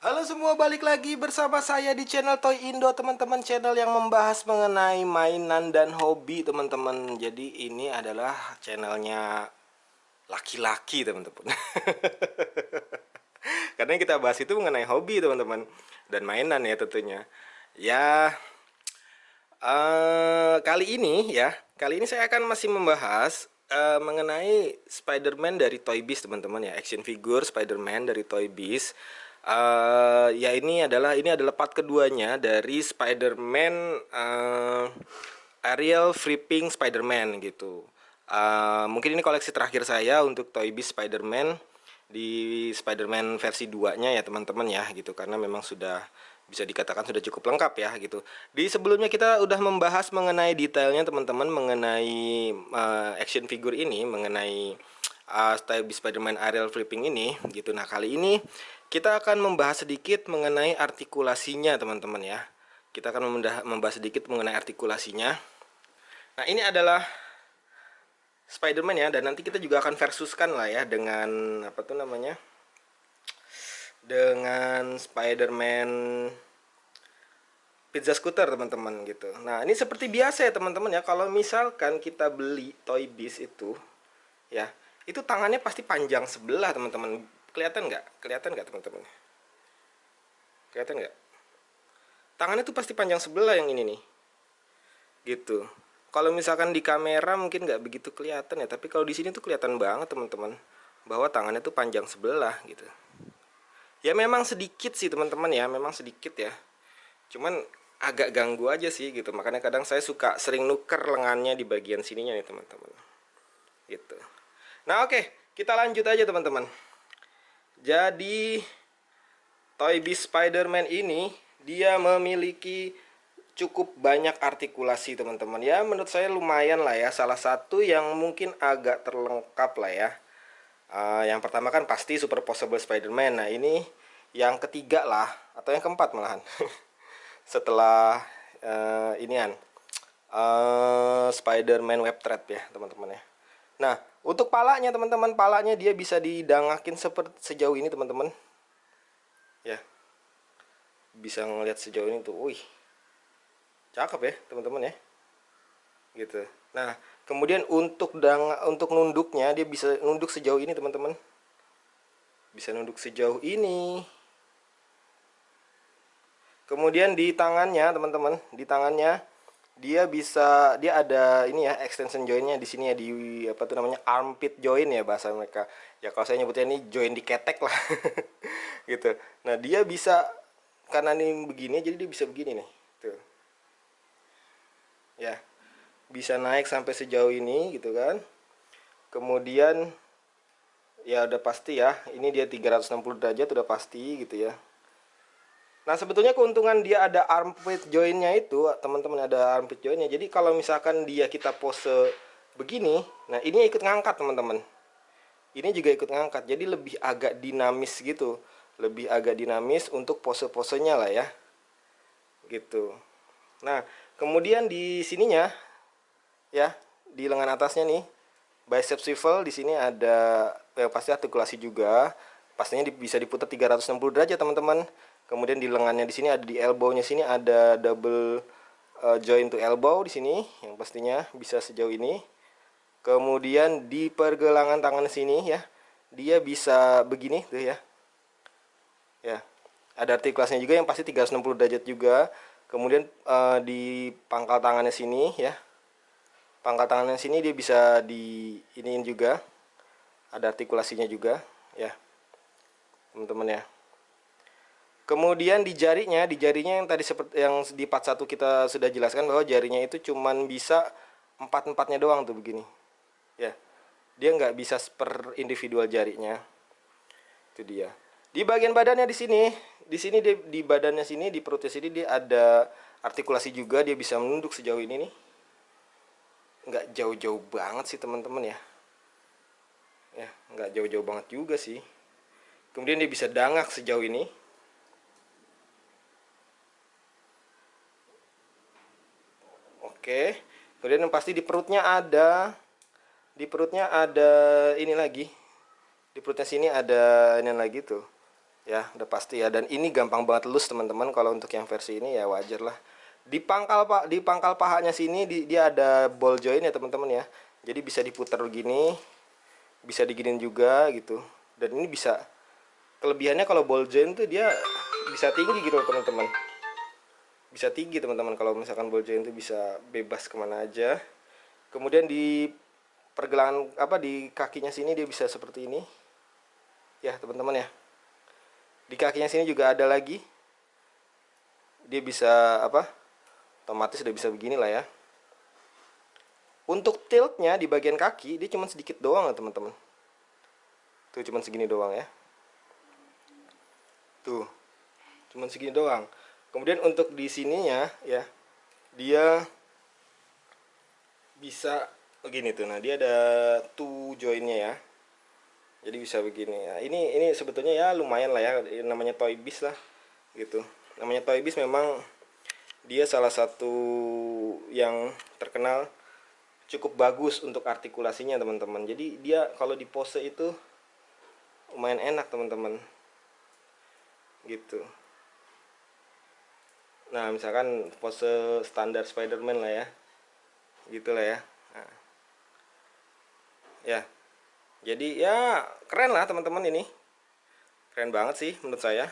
Halo semua, balik lagi bersama saya di channel Toy Indo, teman-teman. Channel yang membahas mengenai mainan dan hobi, teman-teman. Jadi ini adalah channelnya laki-laki, teman-teman. Karena yang kita bahas itu mengenai hobi, teman-teman, dan mainan ya tentunya. Ya, kali ini saya akan masih membahas mengenai Spider-Man dari Toy Biz, teman-teman ya, action figure Spider-Man dari Toy Biz. Ya ini adalah part keduanya dari Spider-Man, Ariel Flipping Spider-Man gitu. Mungkin ini koleksi terakhir saya untuk Toy Biz Spider-Man di Spider-Man versi 2-nya ya teman-teman ya gitu, karena memang sudah bisa dikatakan sudah cukup lengkap ya gitu. Di sebelumnya kita udah membahas mengenai detailnya teman-teman, mengenai action figure ini, mengenai style Spider-Man Ariel Flipping ini gitu. Nah, kali ini kita akan membahas sedikit mengenai artikulasinya teman-teman ya. Kita akan membahas sedikit mengenai artikulasinya. Nah, ini adalah Spider-Man ya, dan nanti kita juga akan versuskan lah ya dengan apa tuh namanya? Dengan Spider-Man pizza scooter teman-teman gitu. Nah, ini seperti biasa ya teman-teman ya, kalau misalkan kita beli Toy Biz itu ya, itu tangannya pasti panjang sebelah teman-teman. Kelihatan nggak? Kelihatan nggak teman-teman? Kelihatan nggak? Tangannya tuh pasti panjang sebelah yang ini nih. Gitu. Kalau misalkan di kamera mungkin nggak begitu kelihatan ya, tapi kalau di sini tuh kelihatan banget teman-teman bahwa tangannya tuh panjang sebelah gitu. Ya memang sedikit sih teman-teman ya, memang sedikit ya. Cuman agak ganggu aja sih gitu. Makanya kadang saya suka sering nuker lengannya di bagian sininya nih teman-teman. Gitu. Nah, oke, kita lanjut aja teman-teman. Jadi Toy Biz Spider-Man ini dia memiliki cukup banyak artikulasi teman-teman ya, menurut saya lumayan lah ya. Salah satu yang mungkin agak terlengkap lah ya. Yang pertama kan pasti Super Possible Spider-Man. Nah, ini yang ketiga lah, atau yang keempat malahan. Setelah inian Spider-Man Web Thread ya teman-teman ya. Nah, untuk palanya teman-teman, palanya dia bisa didangakin seperti sejauh ini teman-teman ya. Bisa ngelihat sejauh ini tuh, wih, cakep ya teman-teman ya gitu. Nah, kemudian untuk nunduknya dia bisa nunduk sejauh ini teman-teman, bisa nunduk sejauh ini. Kemudian di tangannya teman-teman, di tangannya dia ada ini ya, extension jointnya di sini ya, di apa tuh namanya, armpit joint ya bahasa mereka ya. Kalau saya nyebutnya ini joint diketek lah. Gitu. Nah, dia bisa, karena ini begini jadi dia bisa begini nih tuh ya, bisa naik sampai sejauh ini gitu kan. Kemudian ya udah pasti ya, ini dia 360 derajat udah pasti gitu ya. Nah, sebetulnya keuntungan dia ada armpit jointnya itu teman-teman, ada armpit jointnya. Jadi kalau misalkan kita pose begini, nah ini ikut ngangkat teman-teman. Ini juga ikut ngangkat, jadi lebih agak dinamis gitu, lebih agak dinamis untuk pose-posenya lah ya, gitu. Nah, kemudian di sininya ya, di lengan atasnya nih, bicep swivel di sini ada ya, pasti artikulasi juga. Pastinya bisa diputar 360 derajat teman-teman. Kemudian di lengannya di sini ada, di elbow-nya sini ada double joint to elbow di sini yang pastinya bisa sejauh ini. Kemudian di pergelangan tangan sini ya, dia bisa begini tuh ya. Ya. Ada artikulasinya juga yang pasti 360 derajat juga. Kemudian di pangkal tangannya sini ya, pangkal tangannya sini dia bisa di iniin juga, ada artikulasinya juga ya teman-teman ya. Kemudian di jarinya yang tadi seperti yang di part 1 kita sudah jelaskan bahwa jarinya itu cuman bisa empat-empatnya doang tuh begini ya, dia nggak bisa per individual jarinya. Itu dia. Di bagian badannya di sini di badannya sini, di perutnya sini dia ada artikulasi juga, dia bisa menunduk sejauh ini nih, nggak jauh-jauh banget sih teman-teman ya. Ya, nggak jauh-jauh banget juga sih. Kemudian dia bisa dangak sejauh ini. Oke. Kemudian yang pasti di perutnya ada ini lagi. Di perutnya sini ada ini lagi tuh. ya, udah pasti ya. Dan ini gampang banget lulus teman-teman. Kalau untuk yang versi ini ya wajar lah. Di pangkal pahanya sini dia ada ball joint ya teman-teman ya. Jadi bisa diputar begini, bisa diginin juga gitu. Dan ini bisa, kelebihannya kalau ball joint tuh dia bisa tinggi gitu loh teman-teman. Bisa tinggi teman-teman kalau misalkan ball joint itu bisa bebas kemana aja. Kemudian di pergelangan di kakinya sini dia bisa seperti ini. Ya, teman-teman ya. Di kakinya sini juga ada lagi. Dia bisa otomatis udah bisa begini lah ya. Untuk tiltnya di bagian kaki dia cuma sedikit doang ya teman-teman. Tuh cuma segini doang ya. Tuh. Cuma segini doang. Kemudian untuk di sininya ya, dia bisa begini tuh. Nah, dia ada two joinnya ya. Jadi bisa begini ya. Ini sebetulnya ya lumayan lah ya, namanya Toy Biz lah gitu. Namanya Toy Biz memang dia salah satu yang terkenal cukup bagus untuk artikulasinya teman-teman. Jadi dia kalau di pose itu lumayan enak teman-teman. Gitu. Nah, misalkan pose standar Spider-Man lah ya. Gitu lah ya. Nah. Ya. Jadi ya keren lah teman-teman ini. Keren banget sih menurut saya.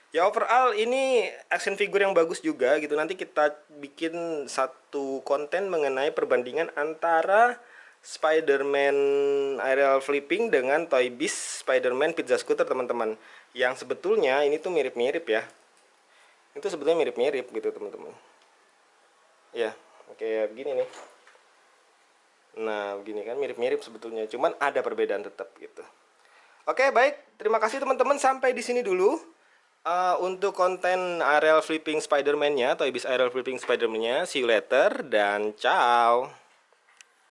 Ya overall ini action figure yang bagus juga gitu. Nanti kita bikin satu konten mengenai perbandingan antara Spider-Man aerial flipping dengan Toy Biz Spider-Man pizza scooter teman-teman. Yang sebetulnya ini tuh mirip-mirip ya. Itu sebetulnya mirip-mirip gitu teman-teman. Ya, kayak begini nih. Nah, begini kan mirip-mirip sebetulnya, cuman ada perbedaan tetap gitu. Oke, baik. Terima kasih teman-teman, sampai di sini dulu. Untuk konten aerial flipping Spider-Man-nya, Toy Biz aerial flipping Spider-Man-nya. See you later dan ciao.